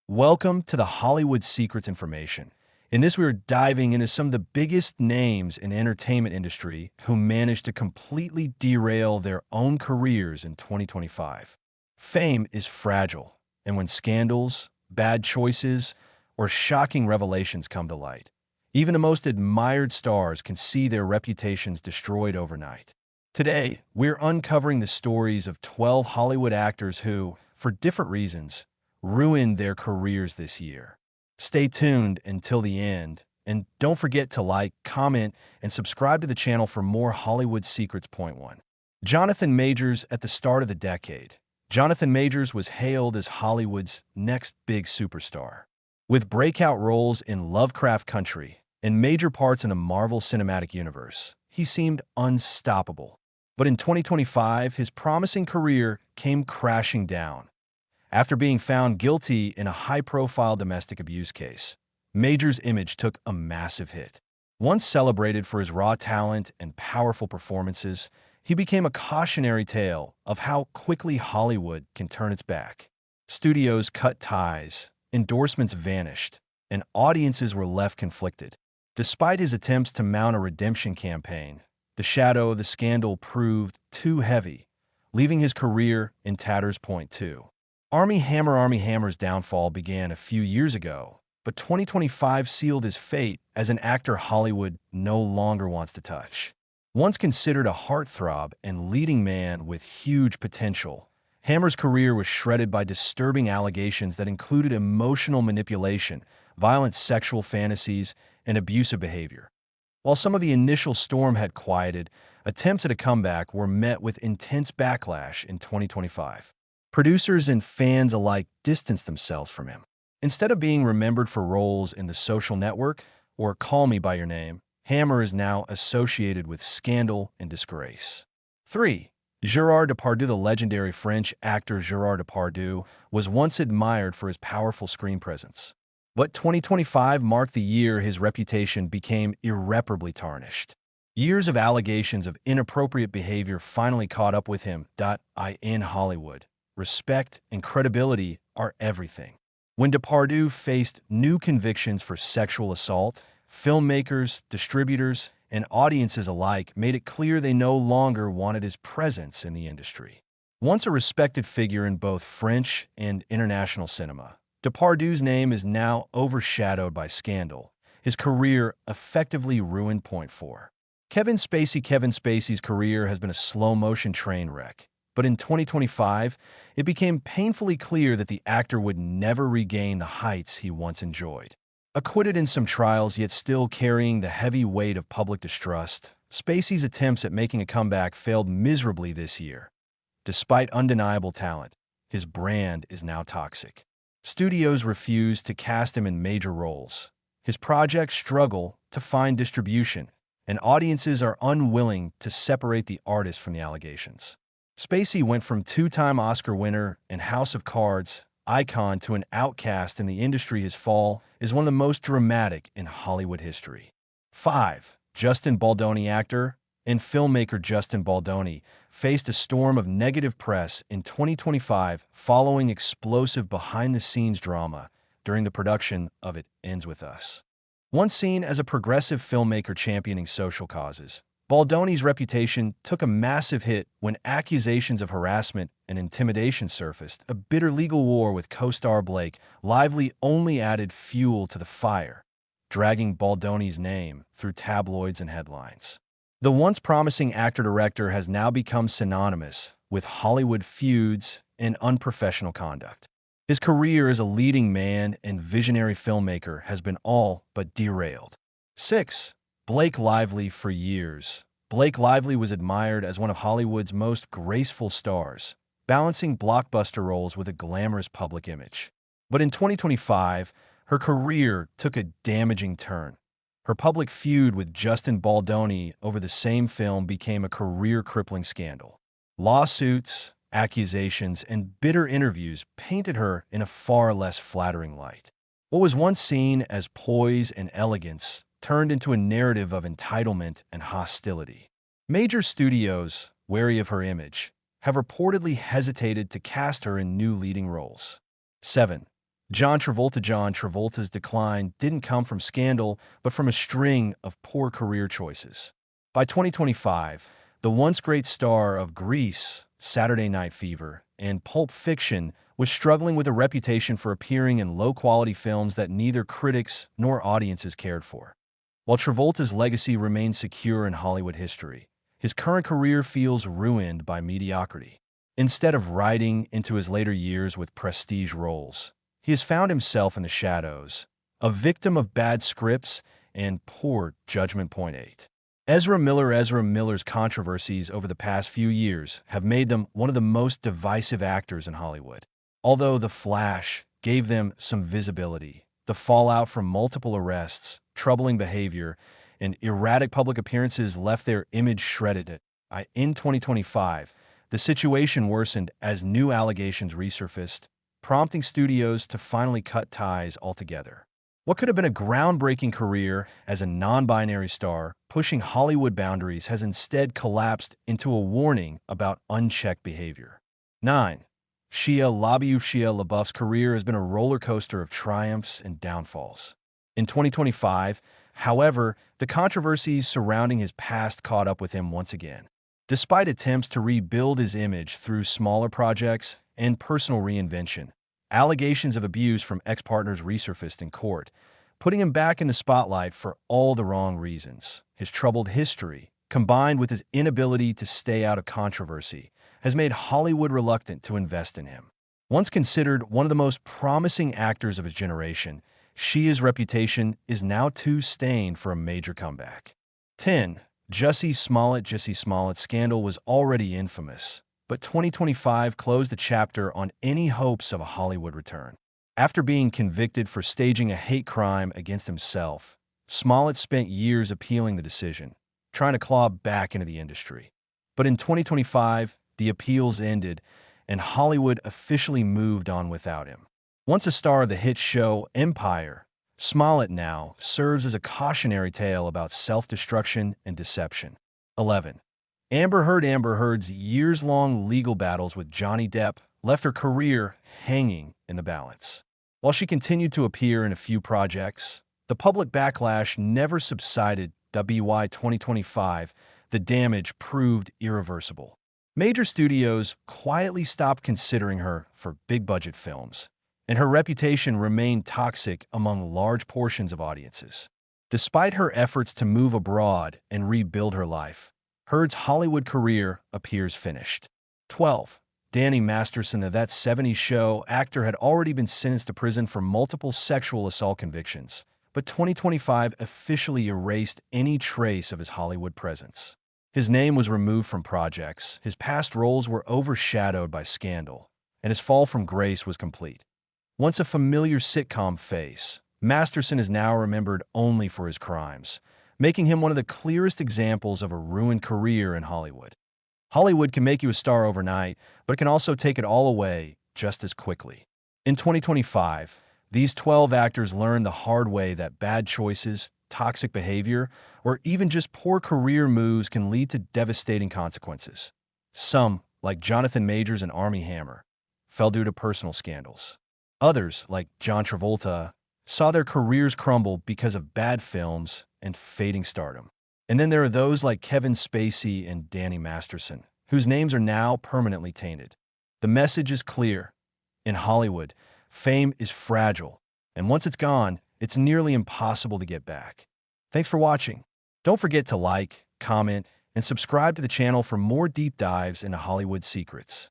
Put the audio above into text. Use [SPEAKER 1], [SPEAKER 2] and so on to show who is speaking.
[SPEAKER 1] Welcome to the Hollywood Secrets Information. In this, we are diving into some of the biggest names in the entertainment industry who managed to completely derail their own careers in 2025. Fame is fragile, and when scandals, bad choices, or shocking revelations come to light, even the most admired stars can see their reputations destroyed overnight. Today, we're uncovering the stories of 12 Hollywood actors who, for different reasons, ruined their careers this year. Stay tuned until the end, and don't forget to like, comment, and subscribe to the channel for more Hollywood Secrets. Point 1. Jonathan Majors at the start of the decade. Jonathan Majors was hailed as Hollywood's next big superstar. With breakout roles in Lovecraft Country and major parts in the Marvel Cinematic Universe, he seemed unstoppable. But in 2025, his promising career came crashing down. After being found guilty in a high-profile domestic abuse case, Major's image took a massive hit. Once celebrated for his raw talent and powerful performances, he became a cautionary tale of how quickly Hollywood can turn its back. Studios cut ties, endorsements vanished, and audiences were left conflicted. Despite his attempts to mount a redemption campaign, the shadow of the scandal proved too heavy, leaving his career in tatters. Point 2. Armie Hammer's downfall began a few years ago, but 2025 sealed his fate as an actor Hollywood no longer wants to touch. Once considered a heartthrob and leading man with huge potential, Hammer's career was shredded by disturbing allegations that included emotional manipulation, violent sexual fantasies, and abusive behavior. While some of the initial storm had quieted, attempts at a comeback were met with intense backlash in 2025. Producers and fans alike distanced themselves from him. Instead of being remembered for roles in The Social Network or Call Me by Your Name, Hammer is now associated with scandal and disgrace. 3. Gerard Depardieu. The legendary French actor Gerard Depardieu was once admired for his powerful screen presence. But 2025 marked the year his reputation became irreparably tarnished. Years of allegations of inappropriate behavior finally caught up with him. In Hollywood, respect and credibility are everything. When Depardieu faced new convictions for sexual assault, filmmakers, distributors, and audiences alike made it clear they no longer wanted his presence in the industry. Once a respected figure in both French and international cinema, Depardieu's name is now overshadowed by scandal. His career effectively ruined. Point 4. Kevin Spacey's career has been a slow-motion train wreck. But in 2025, it became painfully clear that the actor would never regain the heights he once enjoyed. Acquitted in some trials, yet still carrying the heavy weight of public distrust, Spacey's attempts at making a comeback failed miserably this year. Despite undeniable talent, his brand is now toxic. Studios refuse to cast him in major roles. His projects struggle to find distribution, and audiences are unwilling to separate the artist from the allegations. Spacey went from two-time Oscar winner and House of Cards icon to an outcast in the industry. His fall is one of the most dramatic in Hollywood history. 5. Justin Baldoni. Actor and filmmaker Justin Baldoni faced a storm of negative press in 2025 following explosive behind-the-scenes drama during the production of It Ends With Us. Once seen as a progressive filmmaker championing social causes, Baldoni's reputation took a massive hit when accusations of harassment and intimidation surfaced. A bitter legal war with co-star Blake Lively only added fuel to the fire, dragging Baldoni's name through tabloids and headlines. The once promising actor-director has now become synonymous with Hollywood feuds and unprofessional conduct. His career as a leading man and visionary filmmaker has been all but derailed. 6. Blake Lively. For years, Blake Lively was admired as one of Hollywood's most graceful stars, balancing blockbuster roles with a glamorous public image. But in 2025, her career took a damaging turn. Her public feud with Justin Baldoni over the same film became a career-crippling scandal. Lawsuits, accusations, and bitter interviews painted her in a far less flattering light. What was once seen as poise and elegance turned into a narrative of entitlement and hostility. Major studios, wary of her image, have reportedly hesitated to cast her in new leading roles. 7. John Travolta's decline didn't come from scandal, but from a string of poor career choices. By 2025, the once great star of Grease, Saturday Night Fever, and Pulp Fiction was struggling with a reputation for appearing in low-quality films that neither critics nor audiences cared for. While Travolta's legacy remains secure in Hollywood history, his current career feels ruined by mediocrity. Instead of riding into his later years with prestige roles, he has found himself in the shadows, a victim of bad scripts and poor judgment. Point 8. Ezra Miller's controversies over the past few years have made them one of the most divisive actors in Hollywood. Although The Flash gave them some visibility, the fallout from multiple arrests, troubling behavior, and erratic public appearances left their image shredded. In 2025, the situation worsened as new allegations resurfaced, prompting studios to finally cut ties altogether. What could have been a groundbreaking career as a non-binary star pushing Hollywood boundaries has instead collapsed into a warning about unchecked behavior. 9. Shia LaBeouf's career has been a roller coaster of triumphs and downfalls. In 2025, however, the controversies surrounding his past caught up with him once again. Despite attempts to rebuild his image through smaller projects and personal reinvention, allegations of abuse from ex-partners resurfaced in court, putting him back in the spotlight for all the wrong reasons. His troubled history, combined with his inability to stay out of controversy, has made Hollywood reluctant to invest in him. Once considered one of the most promising actors of his generation, Shia's reputation is now too stained for a major comeback. 10. Jussie Smollett's scandal was already infamous, but 2025 closed a chapter on any hopes of a Hollywood return. After being convicted for staging a hate crime against himself, Smollett spent years appealing the decision, trying to claw back into the industry. But in 2025, the appeals ended, and Hollywood officially moved on without him. Once a star of the hit show Empire, Smollett now serves as a cautionary tale about self-destruction and deception. 11. Amber Heard's years-long legal battles with Johnny Depp left her career hanging in the balance. While she continued to appear in a few projects, the public backlash never subsided. By 2025, the damage proved irreversible. Major studios quietly stopped considering her for big-budget films, and her reputation remained toxic among large portions of audiences. Despite her efforts to move abroad and rebuild her life, Heard's Hollywood career appears finished. 12. Danny Masterson, the That 70s Show actor, had already been sentenced to prison for multiple sexual assault convictions, but 2025 officially erased any trace of his Hollywood presence. His name was removed from projects, his past roles were overshadowed by scandal, and his fall from grace was complete. Once a familiar sitcom face, Masterson is now remembered only for his crimes, making him one of the clearest examples of a ruined career in Hollywood. Hollywood can make you a star overnight, but it can also take it all away just as quickly. In 2025, these 12 actors learned the hard way that bad choices, toxic behavior, or even just poor career moves can lead to devastating consequences. Some, like Jonathan Majors and Armie Hammer, fell due to personal scandals. Others, like John Travolta, saw their careers crumble because of bad films and fading stardom. And then there are those like Kevin Spacey and Danny Masterson, whose names are now permanently tainted. The message is clear. In Hollywood, fame is fragile, and once it's gone, it's nearly impossible to get back. Thanks for watching. Don't forget to like, comment, and subscribe to the channel for more deep dives into Hollywood secrets.